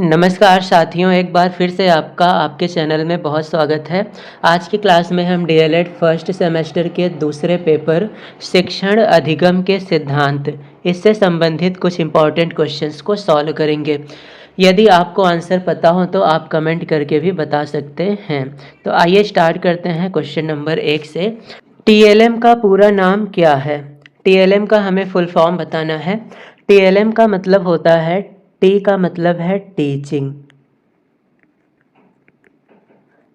नमस्कार साथियों, एक बार फिर से आपका आपके चैनल में बहुत स्वागत है। आज की क्लास में हम डीएलएड फर्स्ट सेमेस्टर के दूसरे पेपर शिक्षण अधिगम के सिद्धांत इससे संबंधित कुछ इम्पॉर्टेंट क्वेश्चंस को सॉल्व करेंगे। यदि आपको आंसर पता हो तो आप कमेंट करके भी बता सकते हैं। तो आइए स्टार्ट करते हैं क्वेश्चन नंबर 1 से। टीएलएम का पूरा नाम क्या है? टीएलएम का हमें फुल फॉर्म बताना है। टीएलएम का मतलब होता है, टी का मतलब है टीचिंग,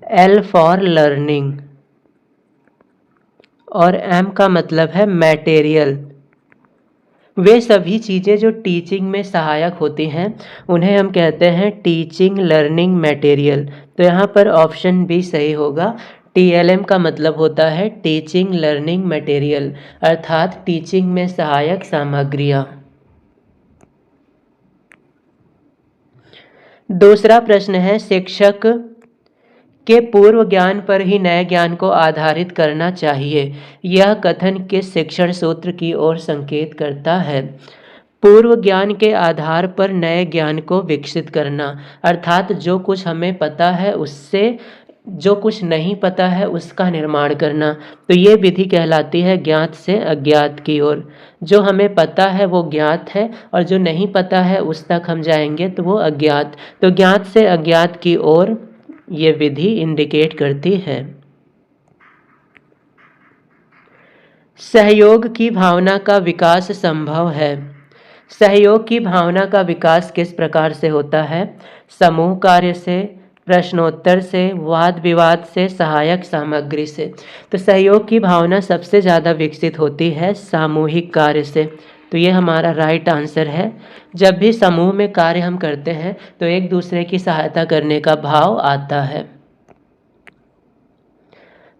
एल फॉर लर्निंग और एम का मतलब है मटेरियल। वे सभी चीज़ें जो टीचिंग में सहायक होती हैं उन्हें हम कहते हैं टीचिंग लर्निंग मटेरियल। तो यहाँ पर ऑप्शन बी सही होगा। टीएलएम का मतलब होता है टीचिंग लर्निंग मटेरियल, अर्थात टीचिंग में सहायक सामग्रियाँ। दूसरा प्रश्न है, शिक्षक के पूर्व ज्ञान पर ही नए ज्ञान को आधारित करना चाहिए। यह कथन किस शिक्षण सूत्र की ओर संकेत करता है? पूर्व ज्ञान के आधार पर नए ज्ञान को विकसित करना, अर्थात जो कुछ हमें पता है उससे जो कुछ नहीं पता है उसका निर्माण करना। तो ये विधि कहलाती है ज्ञात से अज्ञात की ओर। जो हमें पता है वो ज्ञात है और जो नहीं पता है उस तक हम जाएंगे तो वो अज्ञात। तो ज्ञात से अज्ञात की ओर ये विधि इंडिकेट करती है। सहयोग की भावना का विकास संभव है। सहयोग की भावना का विकास किस प्रकार से होता है? समूह कार्य से, प्रश्नोत्तर से, वाद विवाद से, सहायक सामग्री से। तो सहयोग की भावना सबसे ज़्यादा विकसित होती है सामूहिक कार्य से। तो ये हमारा राइट आंसर है। जब भी समूह में कार्य हम करते हैं तो एक दूसरे की सहायता करने का भाव आता है।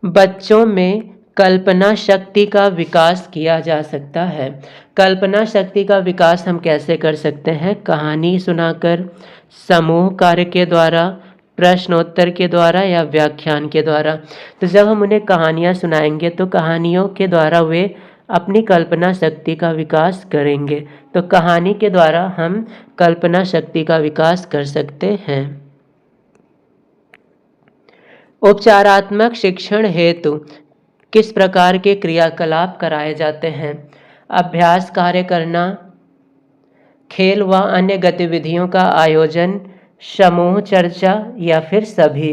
बच्चों में कल्पना शक्ति का विकास किया जा सकता है। कल्पना शक्ति का विकास हम कैसे कर सकते हैं? कहानी सुनाकर, समूह कार्य के द्वारा, प्रश्नोत्तर के द्वारा या व्याख्यान के द्वारा। तो जब हम उन्हें कहानियाँ सुनाएंगे तो कहानियों के द्वारा वे अपनी कल्पना शक्ति का विकास करेंगे। तो कहानी के द्वारा हम कल्पना शक्ति का विकास कर सकते हैं। उपचारात्मक शिक्षण हेतु किस प्रकार के क्रियाकलाप कराए जाते हैं? अभ्यास कार्य करना, खेल व अन्य गतिविधियों का आयोजन, समूह चर्चा या फिर सभी।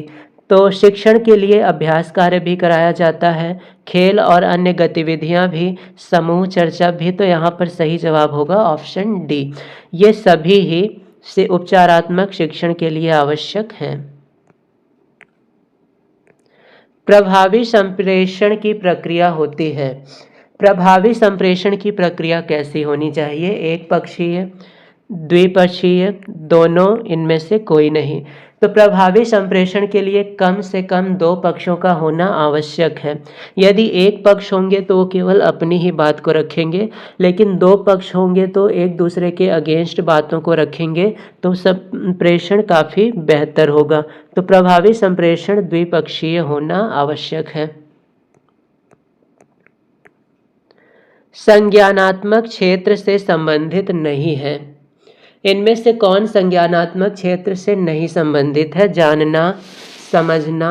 तो शिक्षण के लिए अभ्यास कार्य भी कराया जाता है, खेल और अन्य गतिविधियां भी, समूह चर्चा भी। तो यहाँ पर सही जवाब होगा ऑप्शन डी। ये सभी ही से उपचारात्मक शिक्षण के लिए आवश्यक हैं। प्रभावी संप्रेषण की प्रक्रिया होती है। प्रभावी संप्रेषण की प्रक्रिया कैसी होनी चाहिए? एक पक्षीय, द्विपक्षीय, दोनों, इनमें से कोई नहीं। तो प्रभावी संप्रेषण के लिए कम से कम 2 पक्षों का होना आवश्यक है। यदि एक पक्ष होंगे तो वो केवल अपनी ही बात को रखेंगे, लेकिन 2 पक्ष होंगे तो एक दूसरे के अगेंस्ट बातों को रखेंगे, तो संप्रेषण काफ़ी बेहतर होगा। तो प्रभावी संप्रेषण द्विपक्षीय होना आवश्यक है। संज्ञानात्मक क्षेत्र से संबंधित नहीं है। इनमें से कौन संज्ञानात्मक क्षेत्र से नहीं संबंधित है? जानना, समझना,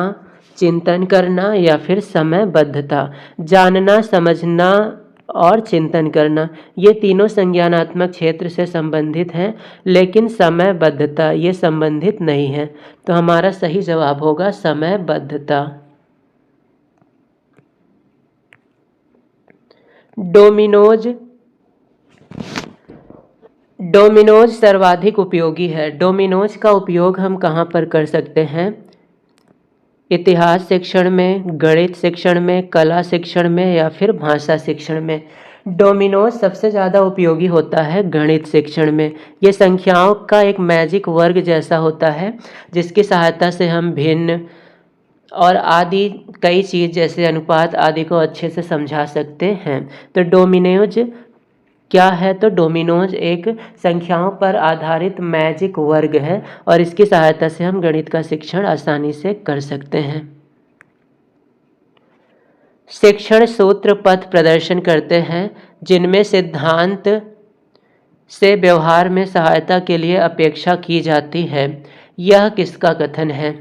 चिंतन करना या फिर समयबद्धता। जानना, समझना और चिंतन करना, ये तीनों संज्ञानात्मक क्षेत्र से संबंधित हैं, लेकिन समयबद्धता ये संबंधित नहीं है। तो हमारा सही जवाब होगा समयबद्धता। डोमिनोज सर्वाधिक उपयोगी है। डोमिनोज का उपयोग हम कहाँ पर कर सकते हैं? इतिहास शिक्षण में, गणित शिक्षण में, कला शिक्षण में या फिर भाषा शिक्षण में। डोमिनोज सबसे ज़्यादा उपयोगी होता है गणित शिक्षण में। ये संख्याओं का एक मैजिक वर्ग जैसा होता है जिसकी सहायता से हम भिन्न और आदि कई चीज़ जैसे अनुपात आदि को अच्छे से समझा सकते हैं। तो डोमिनोज क्या है? तो डोमिनोज एक संख्याओं पर आधारित मैजिक वर्ग है और इसकी सहायता से हम गणित का शिक्षण आसानी से कर सकते हैं। शिक्षण सूत्र पथ प्रदर्शन करते हैं जिनमें सिद्धांत से व्यवहार में सहायता के लिए अपेक्षा की जाती है, यह किसका कथन है?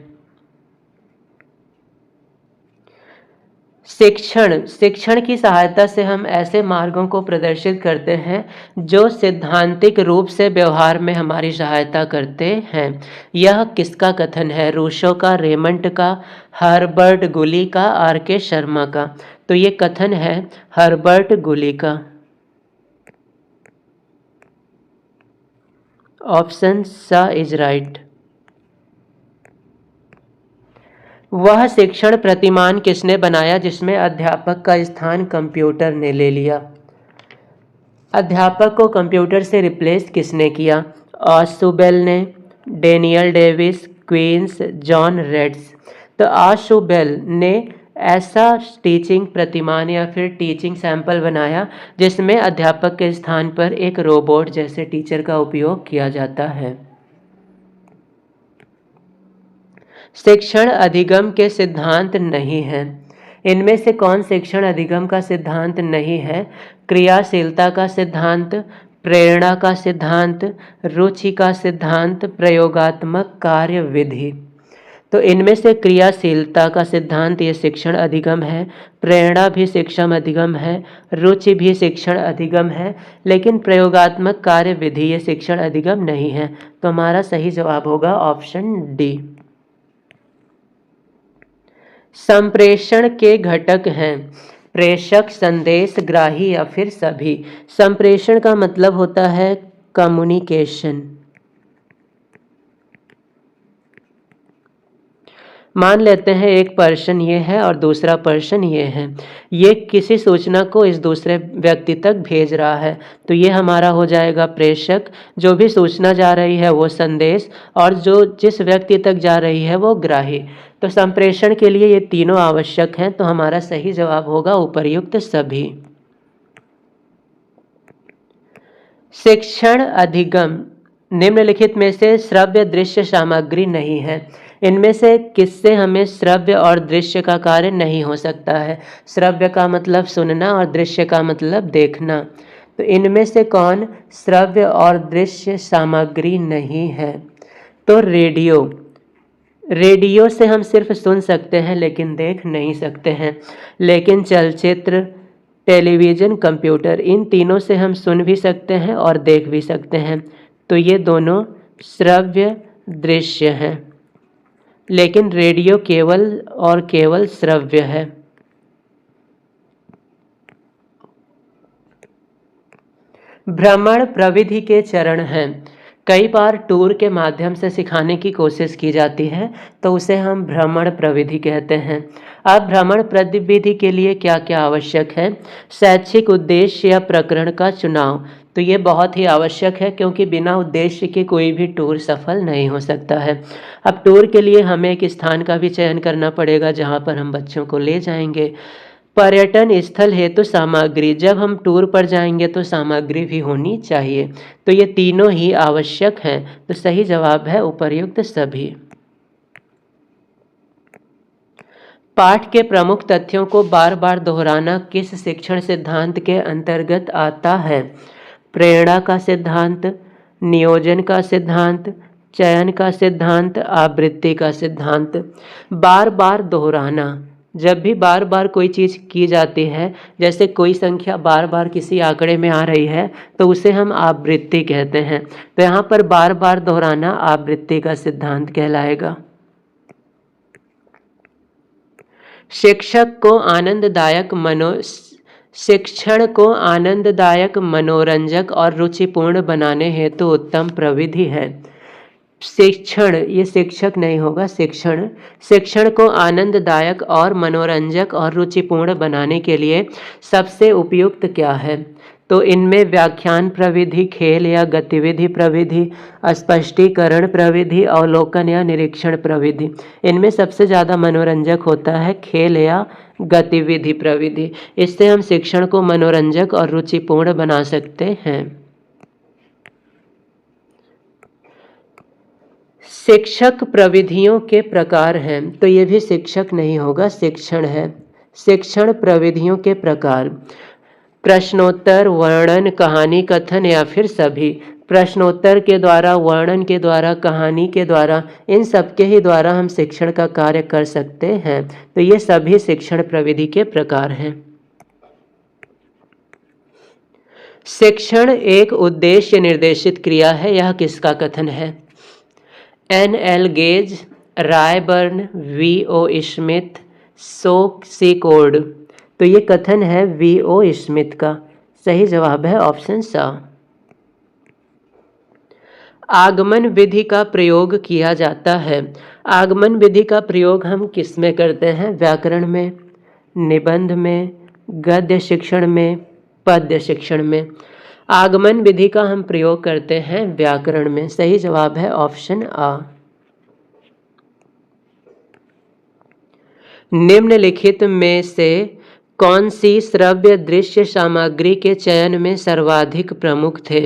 शिक्षण की सहायता से हम ऐसे मार्गों को प्रदर्शित करते हैं जो सैद्धांतिक रूप से व्यवहार में हमारी सहायता करते हैं। यह किसका कथन है? रूसो का, रेमंड का, हर्बर्ट गुली का, आर.के. शर्मा का? तो ये कथन है हर्बर्ट गुली का। ऑप्शन सा इज राइट। वह शिक्षण प्रतिमान किसने बनाया जिसमें अध्यापक का स्थान कंप्यूटर ने ले लिया? अध्यापक को कंप्यूटर से रिप्लेस किसने किया? आशुबेल ने, Daniel Davis, Queens, John Reds. तो आशुबेल ने ऐसा टीचिंग प्रतिमान या फिर टीचिंग सैंपल बनाया जिसमें अध्यापक के स्थान पर एक रोबोट जैसे टीचर का उपयोग किया जाता है। शिक्षण अधिगम के सिद्धांत नहीं है। इनमें से कौन शिक्षण अधिगम का सिद्धांत नहीं है? क्रियाशीलता का सिद्धांत, प्रेरणा का सिद्धांत, रुचि का सिद्धांत, प्रयोगात्मक कार्य विधि। तो इनमें से क्रियाशीलता का सिद्धांत ये शिक्षण अधिगम है, प्रेरणा भी शिक्षण अधिगम है, रुचि भी शिक्षण अधिगम है, लेकिन प्रयोगात्मक कार्य विधि ये शिक्षण अधिगम नहीं है। तो हमारा सही जवाब होगा ऑप्शन डी। संप्रेषण के घटक हैं प्रेषक, संदेश, ग्राही या फिर सभी। संप्रेषण का मतलब होता है कम्युनिकेशन। मान लेते हैं एक पर्सन ये है और दूसरा पर्सन ये है, ये किसी सूचना को इस दूसरे व्यक्ति तक भेज रहा है, तो ये हमारा हो जाएगा प्रेषक। जो भी सूचना जा रही है वो संदेश, और जो जिस व्यक्ति तक जा रही है वो ग्राही। तो संप्रेषण के लिए ये तीनों आवश्यक हैं, तो हमारा सही जवाब होगा उपर्युक्त सभी। शिक्षण अधिगम निम्नलिखित में से श्रव्य दृश्य सामग्री नहीं है। इनमें से किससे हमें श्रव्य और दृश्य का कार्य नहीं हो सकता है? श्रव्य का मतलब सुनना और दृश्य का मतलब देखना। तो इनमें से कौन श्रव्य और दृश्य सामग्री नहीं है? तो रेडियो से हम सिर्फ सुन सकते हैं लेकिन देख नहीं सकते हैं। लेकिन चलचित्र, टेलीविज़न, कंप्यूटर, इन तीनों से हम सुन भी सकते हैं और देख भी सकते हैं। तो ये दोनों श्रव्य दृश्य हैं, लेकिन रेडियो केवल और केवल श्रव्य है। भ्रमण प्रविधि के चरण हैं। कई बार टूर के माध्यम से सिखाने की कोशिश की जाती है, तो उसे हम भ्रमण प्रविधि कहते हैं। अब भ्रमण प्रविधि के लिए क्या क्या आवश्यक है? शैक्षिक उद्देश्य या प्रकरण का चुनाव। तो ये बहुत ही आवश्यक है, क्योंकि बिना उद्देश्य के कोई भी टूर सफल नहीं हो सकता है। अब टूर के लिए हमें एक स्थान का भी चयन करना पड़ेगा जहाँ पर हम बच्चों को ले जाएंगे। पर्यटन स्थल हेतु सामग्री, जब हम टूर पर जाएंगे तो सामग्री भी होनी चाहिए। तो ये तीनों ही आवश्यक हैं, तो सही जवाब है उपर्युक्त सभी। पाठ के प्रमुख तथ्यों को बार बार दोहराना किस शिक्षण सिद्धांत के अंतर्गत आता है? प्रेरणा का सिद्धांत, नियोजन का सिद्धांत, चयन का सिद्धांत, आवृत्ति का सिद्धांत। बार बार दोहराना, जब भी बार बार कोई चीज़ की जाती है, जैसे कोई संख्या बार बार किसी आंकड़े में आ रही है, तो उसे हम आवृत्ति कहते हैं। तो यहाँ पर बार बार दोहराना आवृत्ति का सिद्धांत कहलाएगा। शिक्षण को आनंददायक, मनोरंजक और रुचिपूर्ण बनाने हेतु उत्तम प्रविधि है। शिक्षण, ये शिक्षक नहीं होगा, शिक्षण को आनंददायक और मनोरंजक और रुचिपूर्ण बनाने के लिए सबसे उपयुक्त क्या है? तो इनमें व्याख्यान प्रविधि, खेल या गतिविधि प्रविधि, स्पष्टीकरण प्रविधि, अवलोकन या निरीक्षण प्रविधि। इनमें सबसे ज़्यादा मनोरंजक होता है खेल या गतिविधि प्रविधि। इससे हम शिक्षण को मनोरंजक और रुचिपूर्ण बना सकते हैं। शिक्षक प्रविधियों के प्रकार हैं, तो ये भी शिक्षक नहीं होगा, शिक्षण है। शिक्षण प्रविधियों के प्रकार, प्रश्नोत्तर, वर्णन, कहानी कथन या फिर सभी। प्रश्नोत्तर के द्वारा, वर्णन के द्वारा, कहानी के द्वारा, इन सब के ही द्वारा हम शिक्षण का कार्य कर सकते हैं। तो ये सभी शिक्षण प्रविधि के प्रकार हैं। शिक्षण एक उद्देश्य निर्देशित क्रिया है, यह किसका कथन है? N.L. Gage, Ryburn, V.O. Smith, C Cord. तो ये कथन है V.O. स्मिथ का। सही जवाब है ऑप्शन सा। आगमन विधि का प्रयोग किया जाता है। आगमन विधि का प्रयोग हम किस में करते हैं? व्याकरण में, निबंध में, गद्य शिक्षण में, पद्य शिक्षण में। आगमन विधि का हम प्रयोग करते हैं व्याकरण में। सही जवाब है ऑप्शन आ। निम्नलिखित में से कौन सी श्रव्य दृश्य सामग्री के चयन में सर्वाधिक प्रमुख थे?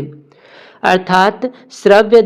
अर्थात श्रव्य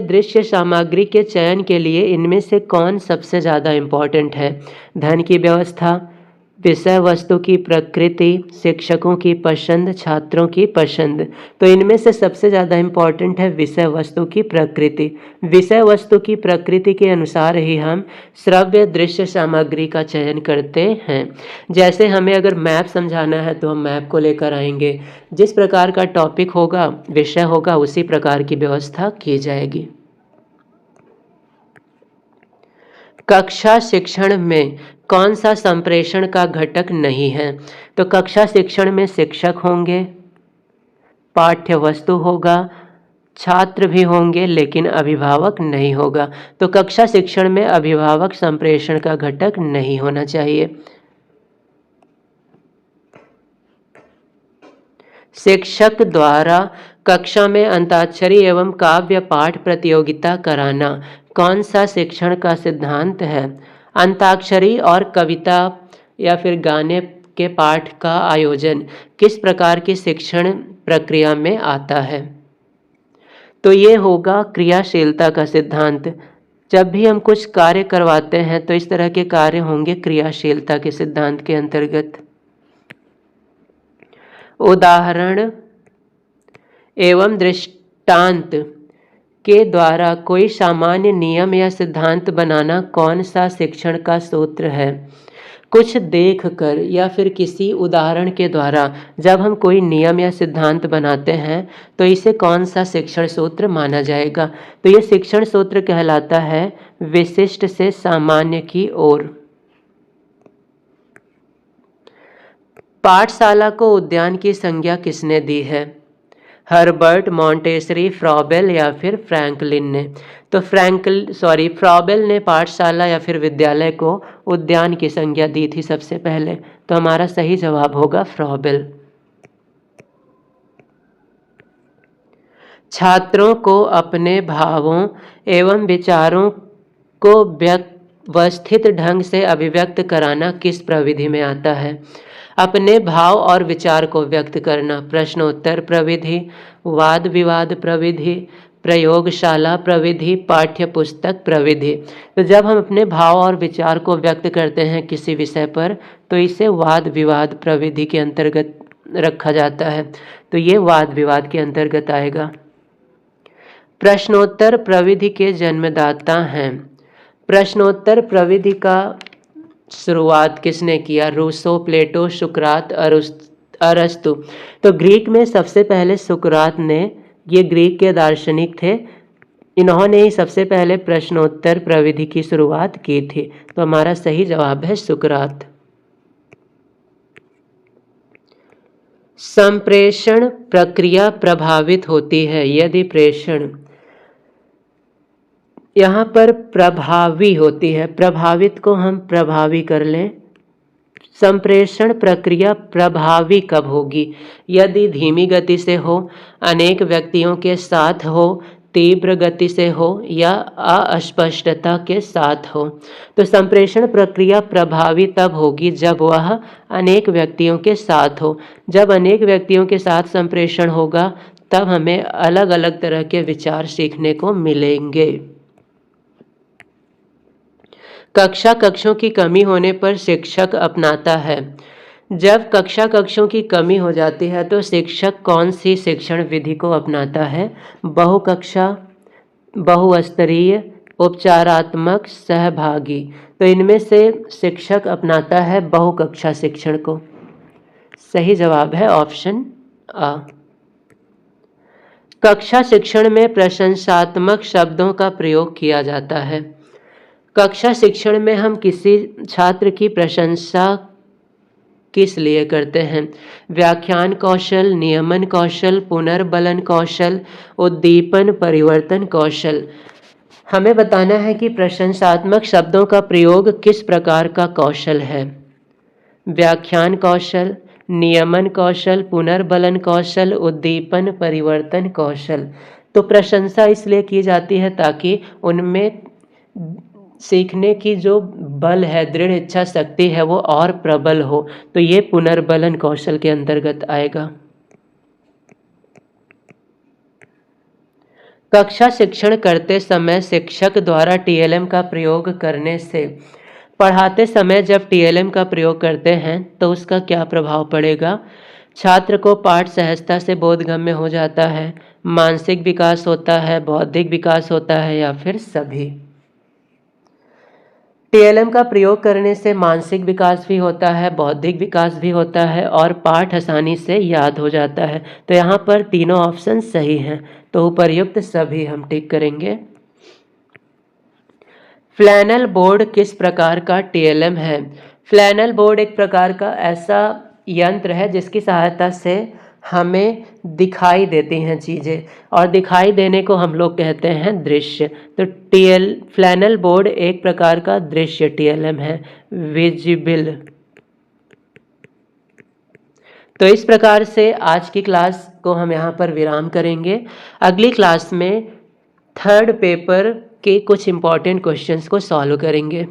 दृश्य सामग्री के चयन के लिए इनमें से कौन सबसे ज़्यादा इम्पोर्टेंट है? धन की व्यवस्था, विषय वस्तु की प्रकृति, शिक्षकों की पसंद, छात्रों की पसंद। तो इनमें से सबसे ज़्यादा इम्पोर्टेंट है विषय वस्तु की प्रकृति। विषय वस्तु की प्रकृति के अनुसार ही हम श्रव्य दृश्य सामग्री का चयन करते हैं। जैसे हमें अगर मैप समझाना है तो हम मैप को लेकर आएंगे, जिस प्रकार का टॉपिक होगा, विषय होगा, उसी प्रकार की व्यवस्था की जाएगी। कक्षा शिक्षण में कौन सा संप्रेषण का घटक नहीं है? तो कक्षा शिक्षण में शिक्षक होंगे, पाठ्य वस्तु होगा, छात्र भी होंगे, लेकिन अभिभावक नहीं होगा। तो कक्षा शिक्षण में अभिभावक संप्रेषण का घटक नहीं होना चाहिए। शिक्षक द्वारा कक्षा में अंताक्षरी एवं काव्य पाठ प्रतियोगिता कराना कौन सा शिक्षण का सिद्धांत है? अंताक्षरी और कविता या फिर गाने के पाठ का आयोजन किस प्रकार की शिक्षण प्रक्रिया में आता है? तो ये होगा क्रियाशीलता का सिद्धांत। जब भी हम कुछ कार्य करवाते हैं तो इस तरह के कार्य होंगे क्रियाशीलता के सिद्धांत के अंतर्गत। उदाहरण एवं दृष्टांत के द्वारा कोई सामान्य नियम या सिद्धांत बनाना कौन सा शिक्षण का सूत्र है? कुछ देखकर या फिर किसी उदाहरण के द्वारा जब हम कोई नियम या सिद्धांत बनाते हैं तो इसे कौन सा शिक्षण सूत्र माना जाएगा? तो ये शिक्षण सूत्र कहलाता है विशिष्ट से सामान्य की ओर। पाठशाला को उद्यान की संज्ञा किसने दी है? हर्बर्ट, मॉन्टेसरी, फ्रॉबेल या फिर फ्रैंकलिन ने। तो फ्रॉबेल ने पाठशाला या फिर विद्यालय को उद्यान की संज्ञा दी थी सबसे पहले। तो हमारा सही जवाब होगा फ्रॉबेल। छात्रों को अपने भावों एवं विचारों को व्यवस्थित ढंग से अभिव्यक्त कराना किस प्रविधि में आता है? अपने भाव और विचार को व्यक्त करना प्रश्नोत्तर प्रविधि, वाद विवाद प्रविधि, प्रयोगशाला प्रविधि, पाठ्य पुस्तक प्रविधि। तो जब हम अपने भाव और विचार को व्यक्त करते हैं किसी विषय पर तो इसे वाद विवाद प्रविधि के अंतर्गत रखा जाता है। तो ये वाद विवाद के अंतर्गत आएगा। प्रश्नोत्तर प्रविधि के जन्मदाता हैं। प्रश्नोत्तर प्रविधि का शुरुआत किसने किया? रूसो, प्लेटो, सुकरात, अरस्तु। तो ग्रीक में सबसे पहले सुकरात ने, ये ग्रीक के दार्शनिक थे, इन्होंने ही सबसे पहले प्रश्नोत्तर प्रविधि की शुरुआत की थी। तो हमारा सही जवाब है सुकरात। संप्रेषण प्रक्रिया प्रभावित होती है यदि प्रेषण, यहाँ पर प्रभावी होती है, प्रभावित को हम प्रभावी कर लें। संप्रेषण प्रक्रिया प्रभावी कब होगी? यदि धीमी गति से हो, अनेक व्यक्तियों के साथ हो, तीव्र गति से हो या अस्पष्टता के साथ हो। तो संप्रेषण प्रक्रिया प्रभावी तब होगी जब वह अनेक व्यक्तियों के साथ हो। जब अनेक व्यक्तियों के साथ संप्रेषण होगा तब हमें अलग अलग तरह के विचार सीखने को मिलेंगे। कक्षों की कमी होने पर शिक्षक अपनाता है जब कक्षों की कमी हो जाती है तो शिक्षक कौन सी शिक्षण विधि को अपनाता है? बहुकक्षा, बहुस्तरीय, उपचारात्मक, सहभागी। तो इनमें से शिक्षक अपनाता है बहुकक्षा शिक्षण को। सही जवाब है ऑप्शन आ। कक्षा शिक्षण में प्रशंसात्मक शब्दों का प्रयोग किया जाता है। कक्षा शिक्षण में हम किसी छात्र की प्रशंसा किस लिए करते हैं? व्याख्यान कौशल, नियमन कौशल, पुनर्बलन कौशल, उद्दीपन परिवर्तन कौशल। हमें बताना है कि प्रशंसात्मक शब्दों का प्रयोग किस प्रकार का कौशल है? व्याख्यान कौशल, नियमन कौशल, पुनर्बलन कौशल, उद्दीपन परिवर्तन कौशल। तो प्रशंसा इसलिए की जाती है ताकि उनमें सीखने की जो बल है, दृढ़ इच्छा शक्ति है, वो और प्रबल हो। तो ये पुनर्बलन कौशल के अंतर्गत आएगा। कक्षा शिक्षण करते समय शिक्षक द्वारा टीएलएम का प्रयोग करने से पढ़ाते समय जब टीएलएम का प्रयोग करते हैं तो उसका क्या प्रभाव पड़ेगा? छात्र को पाठ सहजता से बोधगम्य हो जाता है, मानसिक विकास होता है, बौद्धिक विकास होता है, या फिर सभी? टीएलएम का प्रयोग करने से मानसिक विकास भी होता है, बौद्धिक विकास भी होता है और पाठ आसानी से याद हो जाता है। तो यहाँ पर तीनों ऑप्शन सही हैं, तो उपर्युक्त सभी हम टिक करेंगे। फ्लैनल बोर्ड किस प्रकार का टीएलएम है? फ्लैनल बोर्ड एक प्रकार का ऐसा यंत्र है जिसकी सहायता से हमें दिखाई देती हैं चीज़ें, और दिखाई देने को हम लोग कहते हैं दृश्य। तो फ्लैनल बोर्ड एक प्रकार का दृश्य टीएलएम है, विजिबल। तो इस प्रकार से आज की क्लास को हम यहाँ पर विराम करेंगे। अगली क्लास में थर्ड पेपर के कुछ इम्पॉर्टेंट क्वेश्चंस को सॉल्व करेंगे।